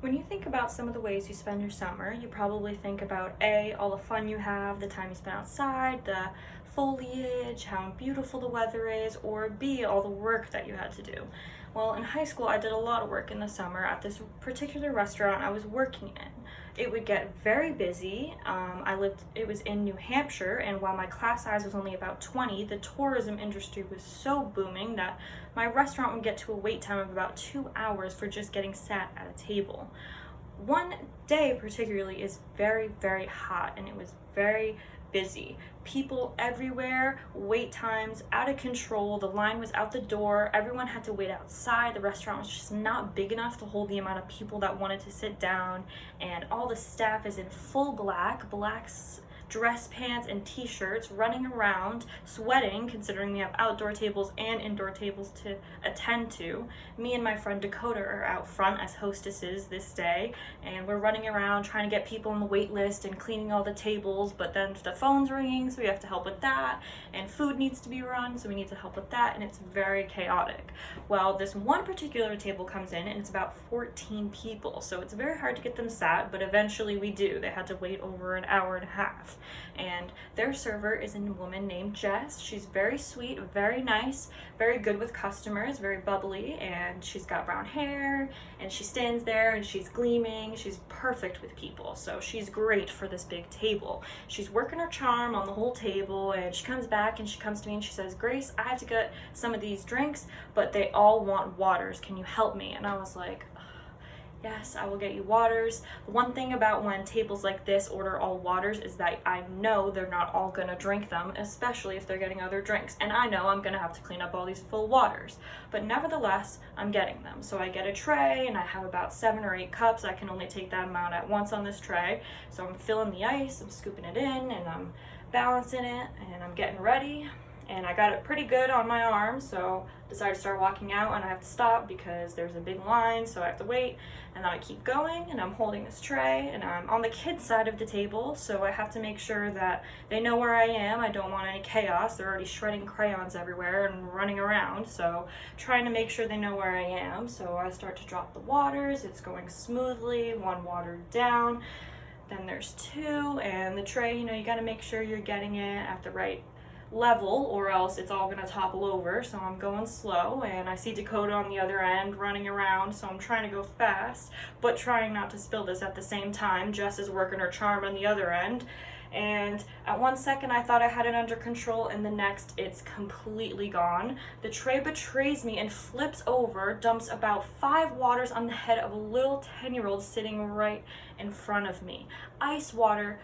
When you think about some of the ways you spend your summer, you probably think about A, all the fun you have, the time you spend outside, the foliage, how beautiful the weather is, or B, all the work that you had to do. Well, in high school, I did a lot of work in the summer at this particular restaurant I was working in. It would get very busy. It was in New Hampshire, and while my class size was only about 20, the tourism industry was so booming that my restaurant would get to a wait time of about 2 hours for just getting sat at a table. One day particularly is very, very hot, and it was very busy. People everywhere, wait times out of control. The line was out the door. Everyone had to wait outside. The restaurant was just not big enough to hold the amount of people that wanted to sit down. And all the staff is in full black, dress pants and t-shirts, running around, sweating, considering we have outdoor tables and indoor tables to attend to. Me and my friend Dakota are out front as hostesses this day, and we're running around trying to get people on the wait list and cleaning all the tables, but then the phone's ringing, so we have to help with that, and food needs to be run, so we need to help with that, and it's very chaotic. Well, this one particular table comes in, and it's about 14 people, so it's very hard to get them sat, but eventually we do. They had to wait over an hour and a half. And their server is a woman named Jess. She's very sweet, very nice, very good with customers, very bubbly, and she's got brown hair, and she stands there and she's gleaming. She's perfect with people, so she's great for this big table. She's working her charm on the whole table, and she comes back and she comes to me and she says, "Grace, I have to get some of these drinks, but they all want waters. Can you help me?" And I was like, "Yes, I will get you waters." The one thing about when tables like this order all waters is that I know they're not all gonna drink them, especially if they're getting other drinks. And I know I'm gonna have to clean up all these full waters. But nevertheless, I'm getting them. So I get a tray and I have about 7 or 8 cups. I can only take that amount at once on this tray. So I'm filling the ice, I'm scooping it in, and I'm balancing it, and I'm getting ready. And I got it pretty good on my arm, so decided to start walking out, and I have to stop because there's a big line, so I have to wait. And then I keep going, and I'm holding this tray, and I'm on the kids' side of the table, so I have to make sure that they know where I am. I don't want any chaos. They're already shredding crayons everywhere and running around, so trying to make sure they know where I am. So I start to drop the waters. It's going smoothly, 1 water down, then there's 2, and the tray, you gotta make sure you're getting it at the right level or else it's all gonna topple over. So I'm going slow, and I see Dakota on the other end running around, so I'm trying to go fast but trying not to spill this at the same time. Jess is working her charm on the other end, and at one second I thought I had it under control, and the next it's completely gone. The tray betrays me and flips over, dumps about 5 waters on the head of a little 10-year-old sitting right in front of me. Ice water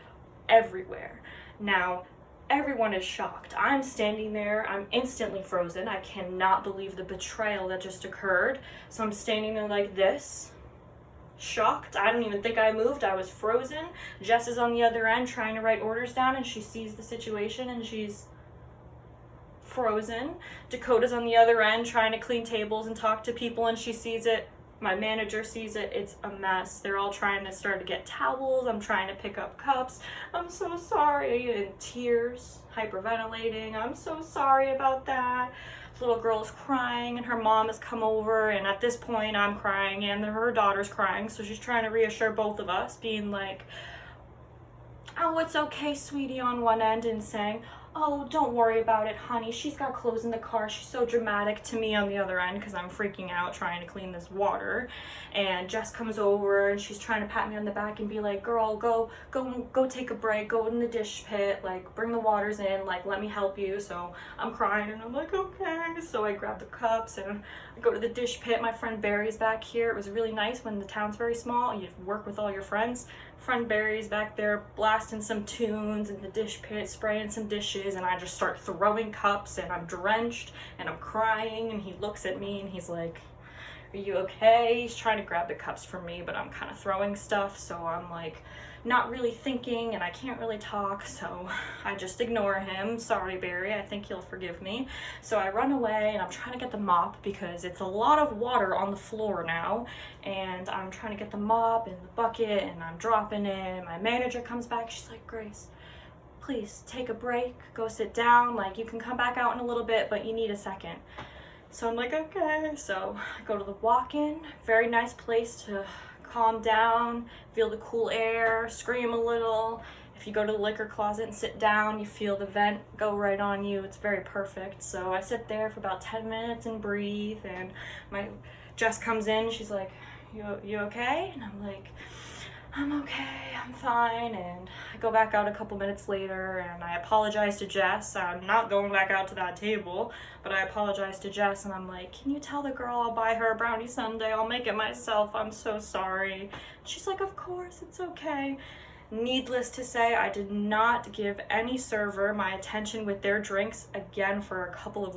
everywhere. Now everyone is shocked. I'm standing there, I'm instantly frozen. I cannot believe the betrayal that just occurred. So I'm standing there like this, shocked. I don't even think I moved. I was frozen. Jess is on the other end trying to write orders down, and she sees the situation and she's frozen. Dakota's on the other end trying to clean tables and talk to people, and she sees it. My manager sees it. It's a mess. They're all trying to start to get towels. I'm trying to pick up cups. "I'm so sorry," in tears, hyperventilating. "I'm so sorry about that." This little girl's crying, and her mom has come over, and at this point I'm crying and her daughter's crying, so she's trying to reassure both of us, being like, "Oh, it's okay, sweetie," on one end, and saying, "Oh, don't worry about it, honey. She's got clothes in the car. She's so dramatic," to me on the other end because I'm freaking out trying to clean this water. And Jess comes over and she's trying to pat me on the back and be like, "Girl, go take a break. Go in the dish pit. Like, bring the waters in. Like, let me help you." So I'm crying and I'm like, "Okay." So I grab the cups and I go to the dish pit. My friend Barry's back here. It was really nice when the town's very small. You work with all your friends. Friend Barry's back there blasting some tunes in the dish pit, spraying some dishes, and I just start throwing cups, and I'm drenched and I'm crying, and he looks at me and he's like, "Are you okay?" He's trying to grab the cups from me, but I'm kind of throwing stuff, so I'm like not really thinking, and I can't really talk, so I just ignore him. "Sorry, Barry, I think he'll forgive me." So I run away, and I'm trying to get the mop because it's a lot of water on the floor now, and I'm trying to get the mop and the bucket, and I'm dropping it. My manager comes back. She's like, "Grace, please take a break, go sit down. Like, you can come back out in a little bit, but you need a second." So I'm like, "Okay." So I go to the walk-in, very nice place to calm down, feel the cool air, scream a little. If you go to the liquor closet and sit down, you feel the vent go right on you. It's very perfect. So I sit there for about 10 minutes and breathe, and my Jess comes in, she's like, you okay? And I'm like, I'm okay, I'm fine. And I go back out a couple minutes later and I apologize to Jess. I'm not going back out to that table, but I apologize to Jess and I'm like, can you tell the girl I'll buy her a brownie sundae? I'll make it myself. I'm so sorry. She's like, of course, it's okay. Needless to say, I did not give any server my attention with their drinks again for a couple of